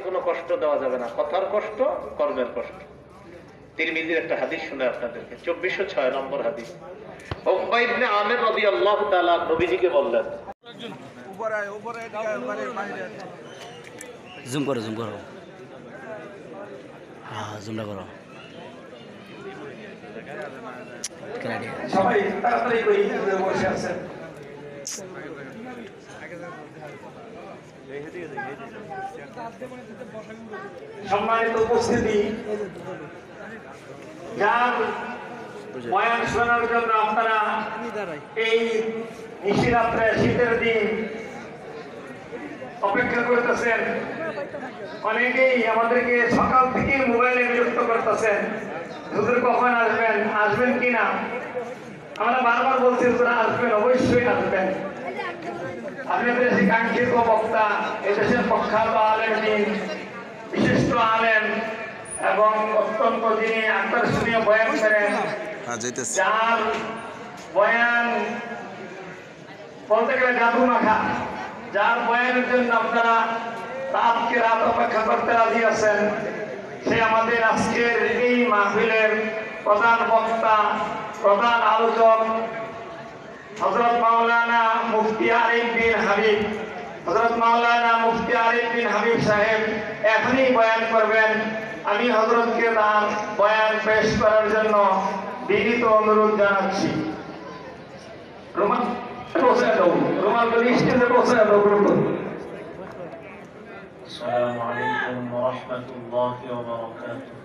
কোনো কষ্ট দেওয়া যাবে না, কথার কষ্ট, কর্মের কষ্ট। তিরমিজির একটা হাদিস শুনে আপনাদেরকে, 2406 নম্বর হাদিস। উকবা ইবনে আমির রাদিয়াল্লাহু তাআলা নবীজিকে বললেন, জুম করো হ্যাঁ জুমটা করো সবাই তাড়াতাড়ি করে বসে আছেন। সম্মানিত উপস্থিতি, যার বয়ান শোনার জন্য আপনারা এই নিশিরাত্রে শীতের দিন অপেক্ষা করতেছেন, অনেকেই আমাদেরকে সকাল থেকে মোবাইলে বিরক্ত করতেছেন, হুজুর কখন আসবেন কিনা। আমরা বারবার বলছি হুজুর আসবেন, অবশ্যই আসবেন। আপনাদের সেই কাঙ্ক্ষিত বক্তা, এদেশের প্রখ্যাত আলেম, বিশিষ্ট আলেম এবং অত্যন্ত যিনি আকর্ষণীয় বয়ান করেন, যার বয়ান বলতে গেলে জাদু মাখা, যার বয়ানের জন্য আপনারা রাতকে রাত অপেক্ষা করতে রাজি আছেন, সে আমাদের আজকের এই মাহফিলের প্রধান বক্তা, প্রধান আলোচক হযরত মাওলানা মুফতি আরিফ বিন হাবিব। হযরত মাওলানা মুফতি আরিফ বিন হাবিব সাহেব এখনই বয়ান করবেন। আমি হযরতকে তার বয়ান পেশ করার জন্য বিনীত অনুরোধ জানাচ্ছি। রুমাল স্টেজে বসে দাও। আসসালামু আলাইকুম ওয়া রাহমাতুল্লাহি ওয়া বারাকাতুহু।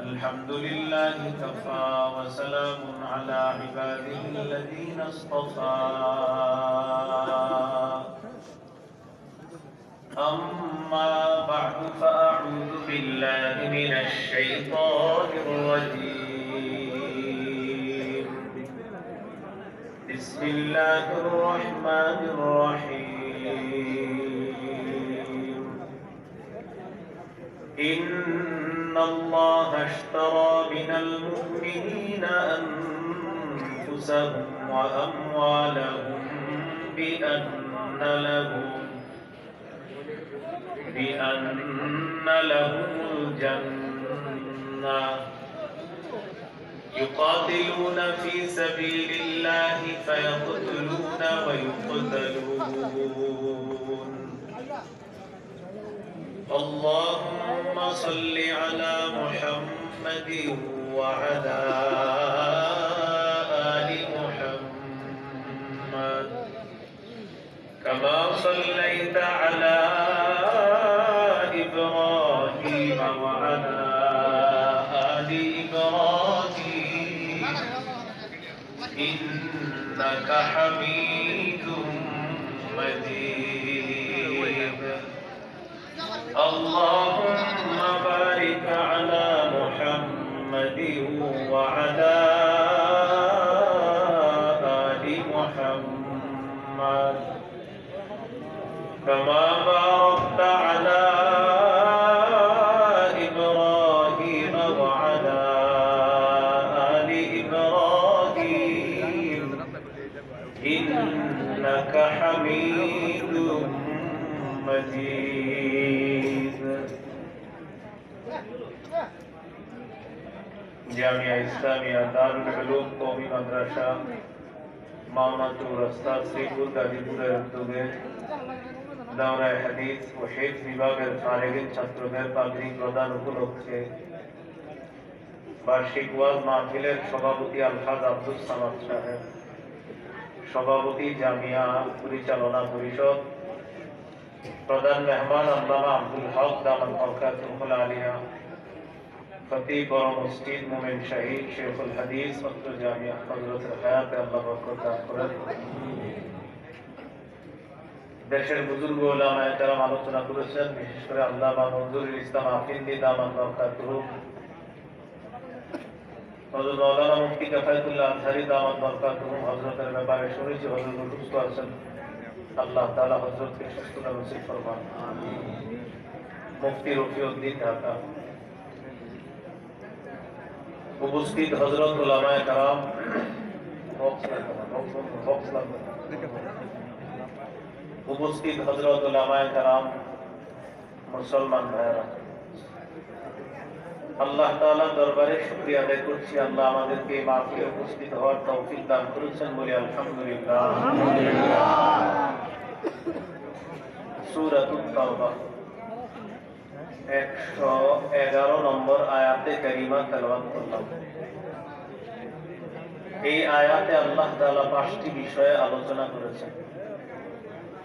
আলহামদুলিল্লাহ কাফা ওয়া সালামুন আলা ইবাদিহিল্লাযীনা ইসতাফা। أما بعد فأعوذ بالله من الشيطان الرجيم. بسم الله الرحمن الرحيم. إن الله اشترى من المؤمنين أنفسهم وأموالهم بأن لهم الجنة يقاتلون في سبيل الله فيقتلون ويقتلون. اللهم صل على محمد وعلى آل محمد كما صليت على إبراهيم وعلى آل إبراهيم إنك حميد مجيد. اللهم بارك على محمد وعلى آل محمد كما باركت على إبراهيم وعلى آل إبراهيم إنك حميد مجيد. জামিয়া ইসলামিয়া দারুল উলুম কওমি মাদ্রাসা মাওনাতুর রাস্তা শ্রীপুর গাজীপুরের উদ্যোগে দাওরায়ে হাদিস ও হিফজ বিভাগের ফারিগিন ছাত্রদের পাগড়ি প্রদান উপলক্ষে বার্ষিক ওয়াজ মাহফিলের সভাপতি আলহাজ আব্দুস সামাদ সাহেব, সভাপতি জামিয়া পরিচালনা পরিষদ, প্রধান মেহমান আল্লামা আব্দুল হক দামান বরকাতুহুল আলিয়া, খতিব বড় মসজিদ মোমেন শাহীদ শেখুল হাদিস অত্র জামিয়া হযরতুল হায়াতে আল্লাহ বরকত দান করেন। দেশের বুজুর্গ উলামায়ে কেরাম আলোচনা করেছেন, বিশেষ করে আল্লামা মনজুরুল ইসলাম আফিন্দি দামান বরকাতুহু, হযরত মাওলানা মুফতি কাফায়েতুল্লাহ আজহারী দামান বরকাতুহু। হযরতের ব্যাপারে শুনেছি হযরত সুস্থ আছেন, আল্লাহ তাআলা হযরতকে সুস্থতা নসিব ফরমান। আমিন। মুফতি রফিউদ্দিন ঢাকা, উপস্থিত হযরত উলামায়ে কেরাম, উপস্থিত হযরত উলামায়ে কেরাম, মুসলমান ভাইরা, আল্লাহ তাআলার দরবারে শুকরিয়া আদায় করছি। আল্লাহ আমাদেরকে এই মাহফিলে উপস্থিত হওয়ার তৌফিক দান করেছেন, বলি আলহামদুলিল্লাহ। সূরাতুত তাওবা 111 নম্বর আয়াতে কারিমা তেলাওয়াত করলাম। এই আয়াতে আল্লাহ তাআলা 5টি বিষয়ে আলোচনা করেছেন।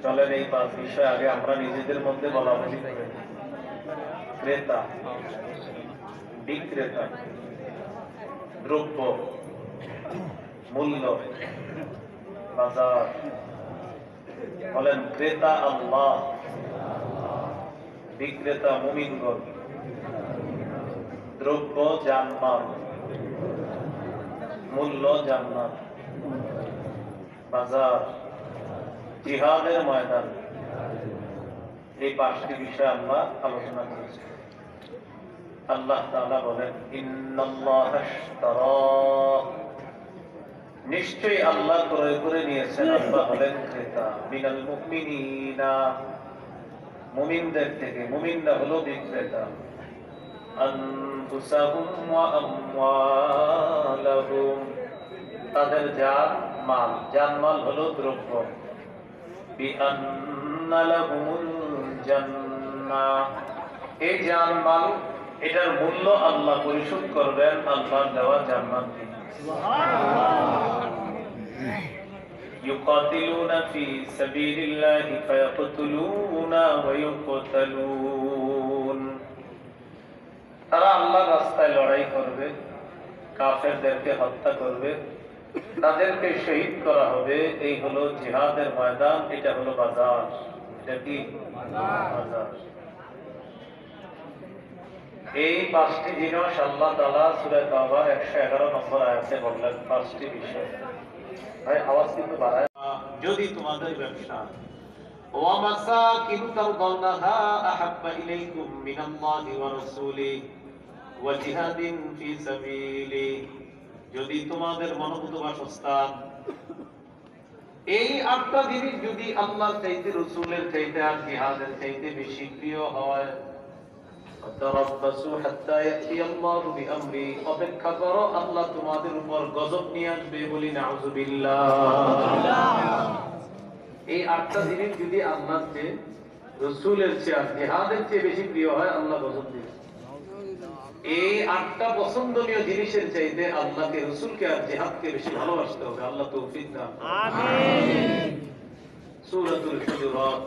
চলেন এই 5 বিষয় আগে আমরা নিজেদের মধ্যে বলা বলি করি। ক্রেতা, বিক্রেতা, দ্রব্য, মূল্য, বাজার। বলেন ক্রেতা আল্লাহ, বিক্রেতা মুমিনগণ, দ্রব্য জানমাল, মূল্য জান্নাত, বাজার, জিহাদের ময়দান। এই 5টি বিষয় আমরা আলোচনা করেছি। আল্লাহ তাআলা বলেন ইন্নাল্লাহা ইশতারা, নিশ্চয়ই আল্লাহ ক্রয় করে নিয়েছেন, আল্লাহ হলেন ক্রেতা, মিনাল মুমিনিনা, মুমিনদের থেকে, মুমিনরা হলো বিক্রেতা, আনফুসাহুম ওয়া আমওয়ালাহুম, তাদের জানমাল, জানমাল হলো দ্রব্য, বিআন্না লাহুমুল জান্নাহ, এই জানমাল এটার মূল্য আল্লাহ পরিশোধ করবেন আল্লাহর দেওয়া জান্নাত দিয়ে। ইউকাতিলুনা ফি সাবিলিল্লাহি ফায়াকতুলুনা ওয়া ইউকতালুন, তারা আল্লাহর রাস্তায় লড়াই করবে, কাফেরদেরকে হত্যা করবে, তাদেরকে শহীদ করা হবে। এই হলো জিহাদের ময়দান, এটা হলো বাজার। এটা কি বাজার? এই 5টি জিনিস আল্লাহ তাআলা সূরা তাওবার 111 নম্বর আয়াতে বললেন। 5টি বিষয়। ভাই আওয়াজ কিন্তু বাড়ায়। যদি তোমাদের ব্যবসা ওয়া মাসাকিন তারদাউনাহা আহাব্বা ইলাইকুম মিনাল্লাহি ওয়া রাসূলিহি ওয়া জিহাদিন ফি সাবিলিহি, যদি তোমাদের মনোভূত বাসস্থান, এই 8টা জিনিস যদি আল্লাহর চাইতে, রাসূলের চাইতে আর জিহাদের চাইতে বেশি প্রিয় হয়, তারাব্বাসু হাত্তা ইয়াতি আল্লাহু বিআমরি, অপেক্ষা করো আল্লাহ তোমাদের উপর গজব নিয়ে আসবে, বলি নাউযুবিল্লাহ। এই 8টা জিনিস যদি আল্লাহর চেয়ে, রাসূলের চেয়ে আর জিহাদের চেয়ে বেশি প্রিয় হয়, আল্লাহ গজব দিবে। এই 8টা পছন্দনীয় জিনিসের চাইতে আল্লাহকে, রাসূলকে আর জিহাদকে বেশি ভালোবাসতে হবে। আল্লাহ তৌফিক দান। আমিন। সূরাতুল হুজুরাত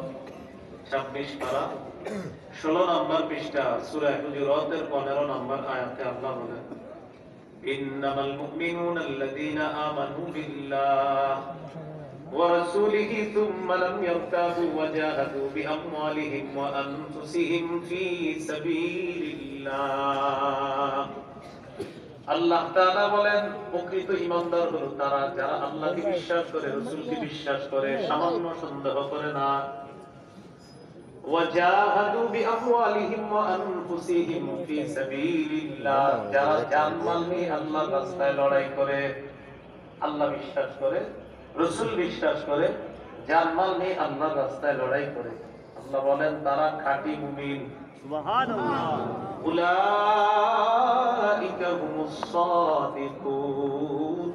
26 পারা 16 নম্বর পৃষ্ঠা, সূরা হুজুরাতের 15 নম্বর আয়াতে আল্লাহ বলেন ইন্নামাল মুমিনুনা আল্লাযীনা আমানু বিল্লাহ ওয়া রাসূলিহি থুম্মা লাম ইয়ারতাবু ওয়া জাহাদু বিআমওয়ালিহিম ওয়া আনফুসিহিম ফি সাবিলিল্লাহ। আল্লাহ তাআলা বলেন প্রকৃত ঈমানদার হলো তারা যারা আল্লাহকে বিশ্বাস করে, রাসূলকে বিশ্বাস করে, সামান্য সন্দেহ করে না। ওয়াজাহাদু বিআমওয়ালিহিম ওয়া আনফুসিহিম ফি সাবিলিল্লাহ, যারা জানমাল নিয়ে আল্লাহর রাস্তায় লড়াই করে, আল্লাহ বিশ্বাস করে, রাসূল বিশ্বাস করে, জানমাল নিয়ে আল্লাহর রাস্তায় লড়াই করে, আল্লাহ বলেন তারা খাঁটি মুমিন। সুবহানাল্লাহ। উলাইকা হুমুস সাদিকুন,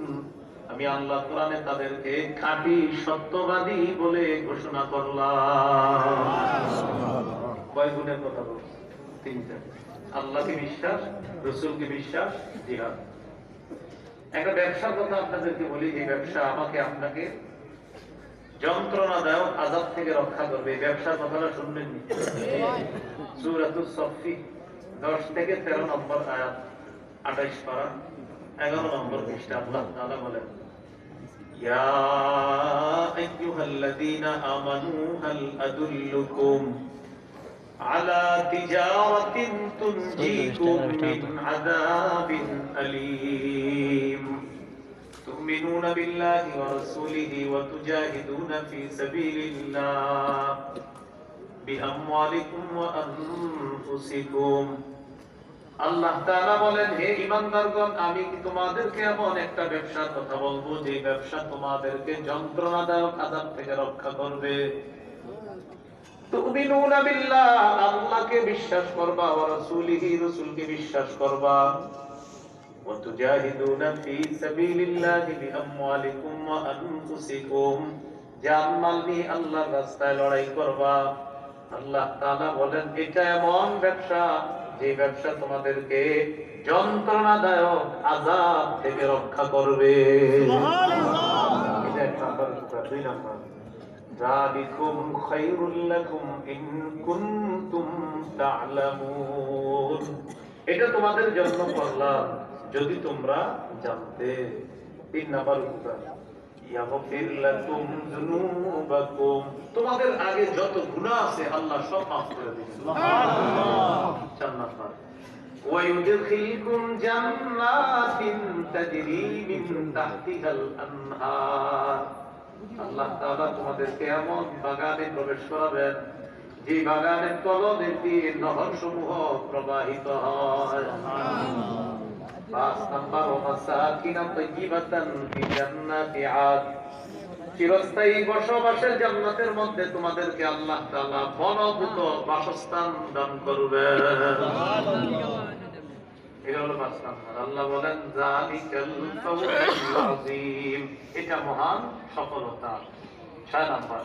আমি আল্লাহ কোরআনে তাদেরকে খাঁটি সত্যবাদী বলে ঘোষণা করলাম। কয় গুণের কথা বলছি? 3টা। আল্লাহকে বিশ্বাস, রাসূলকে বিশ্বাস, জিহাদ। একটা ব্যবসার কথা আপনাদেরকে বলি, এই ব্যবসা আমাকে আপনাকে যন্ত্রণাদায়ক আযাব থেকে রক্ষা করবে। এই ব্যবসার কথাটা শুনবেন নি? সূরাতুস সাফফি 10 থেকে 13 নম্বর আয়াত, 28 পারা 11 নম্বর পৃষ্ঠা। আল্লাহ তাআলা বলেন ইয়া আইয়ুহাল্লাযীনা আমানু হাল আদুল্লুকুম আলা তিজারাতিন তুনজিকুম মিন আযাবিন আলীম তুমিনুনা বিল্লাহি ওয়া রাসূলিহি ওয়া তুজাহিদুনা ফি সাবিলিল্লাহ বিআমওয়ালিকুম ওয়া আনফুসিকুম আল্লাহ তাআলা বলেন, হে ঈমানদারগণ, আমি কি তোমাদেরকে এমন একটা ব্যবসার কথা বলবো যে ব্যবসা তোমাদেরকে যন্ত্রণাদায়ক আযাব থেকে রক্ষা করবে। তুমিনুনা বিল্লাহ, আল্লাহকে বিশ্বাস করবা, ওয়া রাসূলিহি, রাসূলকে বিশ্বাস করবা, ওয়া তুজাহিদুনা ফি সাবিলিল্লাহি বিআমওয়ালিকুম ওয়া আনফুসিকুম, জান মাল নিয়ে আল্লাহর রাস্তায় লড়াই করবা। আল্লাহ তাআলা বলেন, এটা এমন ব্যবসা যে ব্যবসা তোমাদেরকে যন্ত্রণাদায়ক আযাব থেকে রক্ষা করবে। এটা এক নাম্বার। দুই নাম্বার, যালিকুম খায়রুল লাকুম ইন কুনতুম তা'লামুন, এটা তোমাদের জন্য কল্যাণ যদি তোমরা জানতে। তিন নাম্বার উত্তর, ইয়াগফির লাকুম যুনুবাকুম, তোমাদের আগে যত গুনাহ আছে আল্লাহ সব মাফ করে দিবেন। সুবহানাল্লাহ। চার নাম্বার, ওয়া ইউদখিলকুম জান্নাতিন তাজরি মিন তাহতিহাল আনহার, আল্লাহ তাআলা তোমাদেরকে এমন বাগানে প্রবেশ করাবেন যে বাগানের তলদেশ দিয়ে নহরসমূহ প্রবাহিত হয়। পাঁচ নাম্বার, ওয়া মাসাকিন তাইয়িবাতান ফি জান্নাতি আদ, চিরস্থায়ী বসবাসের জান্নাতের মধ্যে তোমাদেরকে আল্লাহ তাআলা বনভূত বাসস্থান দান করবেন। এটা হলো পাঁচ নাম্বার। আল্লাহ বলেন, যালিকাল ফাওজুল আযীম, এটা মহান সফলতা। ছয় নাম্বার,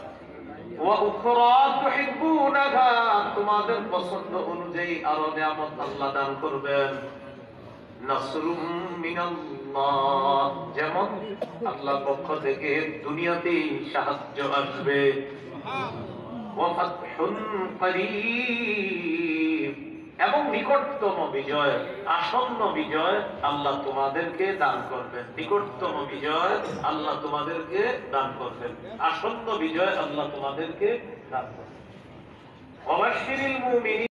ওয়া উখরা তুহিব্বুনাহা, তোমাদের পছন্দ অনুযায়ী আরো নিয়ামত আল্লাহ দান করবেন। নাসরুম মিনাল্লাহ, যেমন আল্লাহর পক্ষ থেকে দুনিয়াতেই সাহায্য আসবে। ওয়া ফাতহুন করিব, এবং নিকটতম বিজয়, আসন্ন বিজয় আল্লাহ তোমাদেরকে দান করবেন। নিকটতম বিজয় আল্লাহ তোমাদেরকে দান করবেন, আসন্ন বিজয় আল্লাহ তোমাদেরকে দান করবেন। ওয়াবাশশিরিল মুমিনিন,